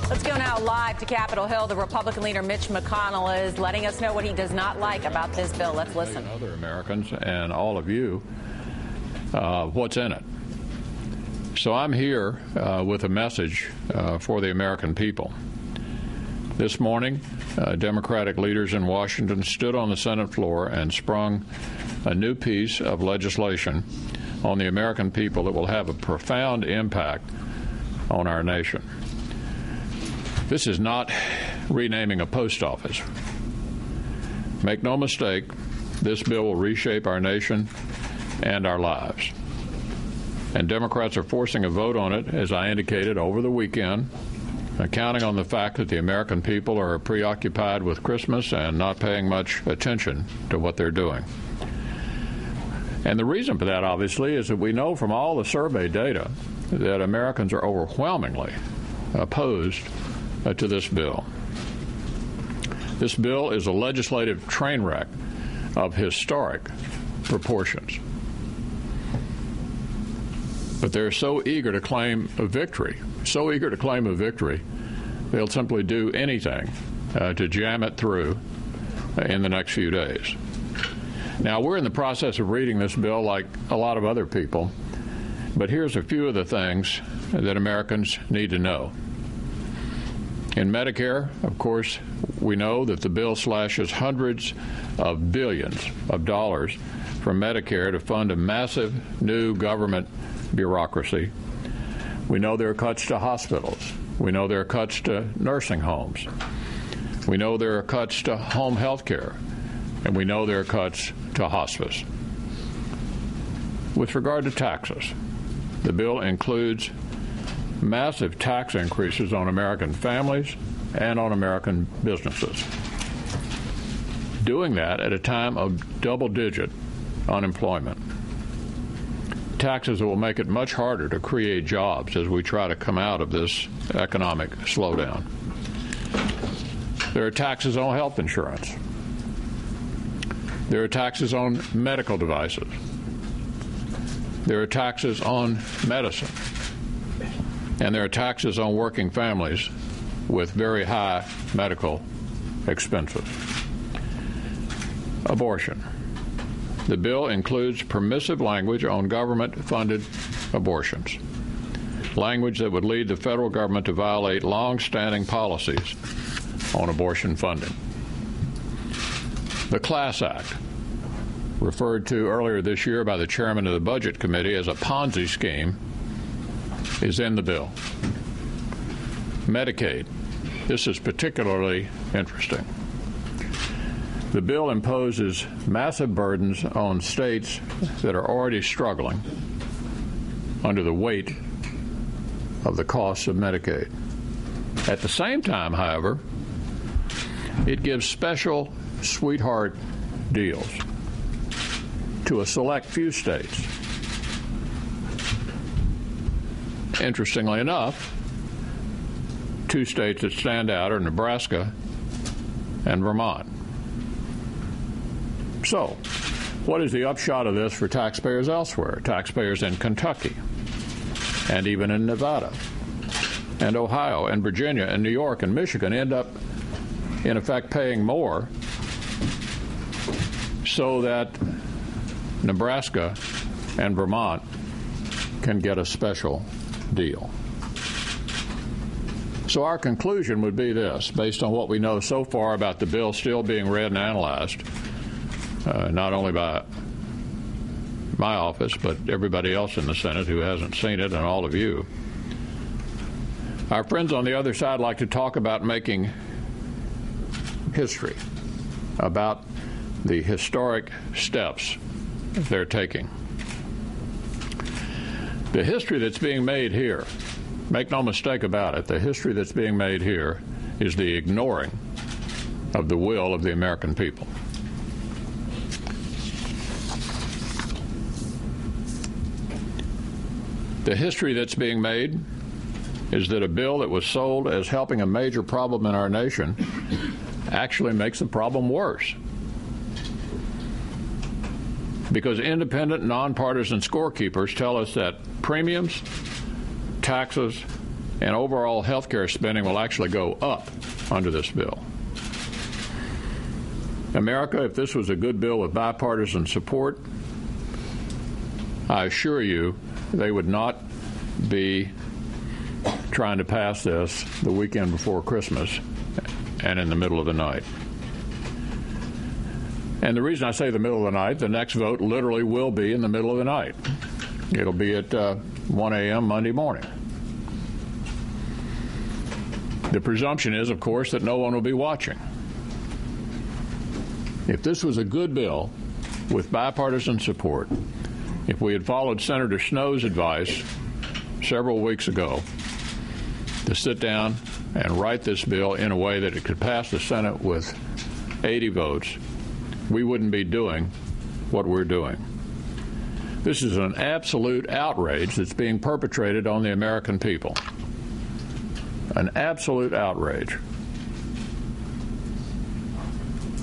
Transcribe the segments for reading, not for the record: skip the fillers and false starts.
Let's go now live to Capitol Hill. The Republican leader Mitch McConnell is letting us know what he does not like about this bill. Let's listen. Other Americans and all of you, what's in it. So I'm here with a message for the American people. This morning, Democratic leaders in Washington stood on the Senate floor and sprung a new piece of legislation on the American people that will have a profound impact on our nation. This is not renaming a post office. Make no mistake, this bill will reshape our nation and our lives. And Democrats are forcing a vote on it, as I indicated, over the weekend, counting on the fact that the American people are preoccupied with Christmas and not paying much attention to what they're doing. And the reason for that, obviously, is that we know from all the survey data that Americans are overwhelmingly opposed to this bill. This bill is a legislative train wreck of historic proportions. But they're so eager to claim a victory, they'll simply do anything to jam it through in the next few days. Now, we're in the process of reading this bill like a lot of other people, but here's a few of the things that Americans need to know. In Medicare, of course, we know that the bill slashes hundreds of billions of dollars from Medicare to fund a massive new government bureaucracy. We know there are cuts to hospitals. We know there are cuts to nursing homes. We know there are cuts to home health care. And we know there are cuts to hospice. With regard to taxes, the bill includes massive tax increases on American families and on American businesses. Doing that at a time of double-digit unemployment. Taxes that will make it much harder to create jobs as we try to come out of this economic slowdown. There are taxes on health insurance. There are taxes on medical devices. There are taxes on medicine. And there are taxes on working families with very high medical expenses. Abortion. The bill includes permissive language on government-funded abortions, language that would lead the federal government to violate long-standing policies on abortion funding. The Class Act, referred to earlier this year by the chairman of the Budget Committee as a Ponzi scheme, is in the bill. Medicaid. This is particularly interesting. The bill imposes massive burdens on states that are already struggling under the weight of the costs of Medicaid. At the same time, however, it gives special sweetheart deals to a select few states. Interestingly enough, two states that stand out are Nebraska and Vermont. So, what is the upshot of this for taxpayers elsewhere? Taxpayers in Kentucky, and even in Nevada, and Ohio, and Virginia, and New York, and Michigan end up, in effect, paying more so that Nebraska and Vermont can get a special deal. So our conclusion would be this, based on what we know so far about the bill still being read and analyzed, not only by my office, but everybody else in the Senate who hasn't seen it, and all of you. Our friends on the other side like to talk about making history, about the historic steps they're taking. The history that's being made here, make no mistake about it, the history that's being made here is the ignoring of the will of the American people. The history that's being made is that a bill that was sold as helping a major problem in our nation actually makes the problem worse. Because independent, nonpartisan scorekeepers tell us that premiums, taxes, and overall health care spending will actually go up under this bill. America, if this was a good bill with bipartisan support, I assure you they would not be trying to pass this the weekend before Christmas and in the middle of the night. And the reason I say the middle of the night, the next vote literally will be in the middle of the night. It'll be at 1 a.m. Monday morning. The presumption is, of course, that no one will be watching. If this was a good bill with bipartisan support, if we had followed Senator Snow's advice several weeks ago to sit down and write this bill in a way that it could pass the Senate with 80 votes, we wouldn't be doing what we're doing. This is an absolute outrage that's being perpetrated on the American people. An absolute outrage.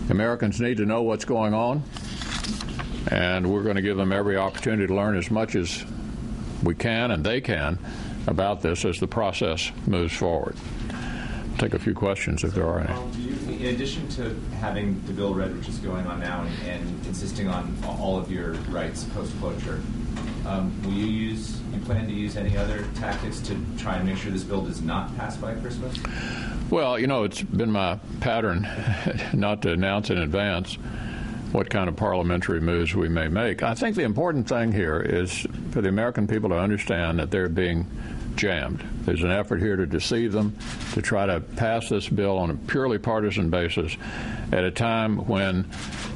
Americans need to know what's going on, and we're going to give them every opportunity to learn as much as we can and they can about this as the process moves forward. I'll take a few questions if there are any. In addition to having the bill read, which is going on now, and insisting on all of your rights post-closure, will you plan to use any other tactics to try and make sure this bill does not pass by Christmas? Well, it's been my pattern not to announce in advance what kind of parliamentary moves we may make. I think the important thing here is for the American people to understand that they're being jammed. There's an effort here to deceive them, to try to pass this bill on a purely partisan basis at a time when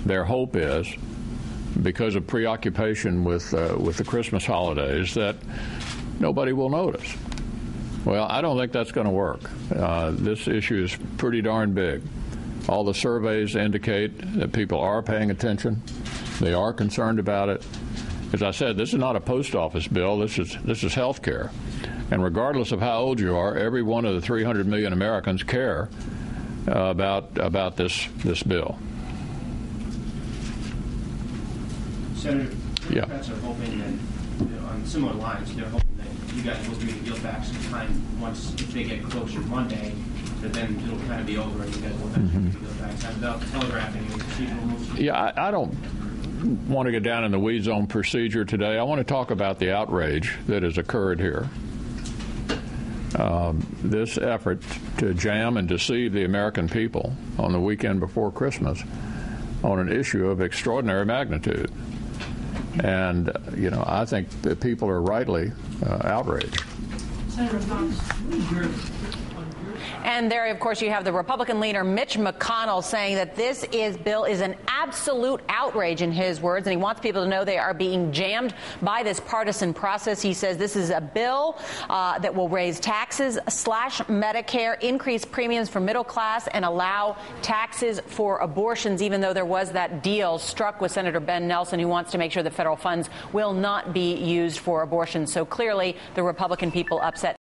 their hope is, because of preoccupation with the Christmas holidays, that nobody will notice. Well, I don't think that's going to work. This issue is pretty darn big. All the surveys indicate that people are paying attention. They are concerned about it. As I said, this is not a post office bill. This is health care. And regardless of how old you are, every one of the 300 million Americans care about this bill. Senator, Democrats are hoping that, on similar lines, they're hoping that you guys will bring the bill back sometime once, if they get closer Monday, that then it'll kind of be over and you guys will eventually bring the bill back. So I'm about telegraphing any procedural moves. Yeah, I don't want to get down in the weeds on procedure today. I want to talk about the outrage that has occurred here. This effort to jam and deceive the American people on the weekend before Christmas on an issue of extraordinary magnitude. And, I think that people are rightly outraged. Senator Fox, And there, of course, you have the Republican leader Mitch McConnell saying that this bill is an absolute outrage, in his words, and he wants people to know they are being jammed by this partisan process. He says this is a bill that will raise taxes, slash Medicare, increase premiums for middle class, and allow taxes for abortions, even though there was that deal struck with Senator Ben Nelson, who wants to make sure that federal funds will not be used for abortion. So clearly, the Republican people upset.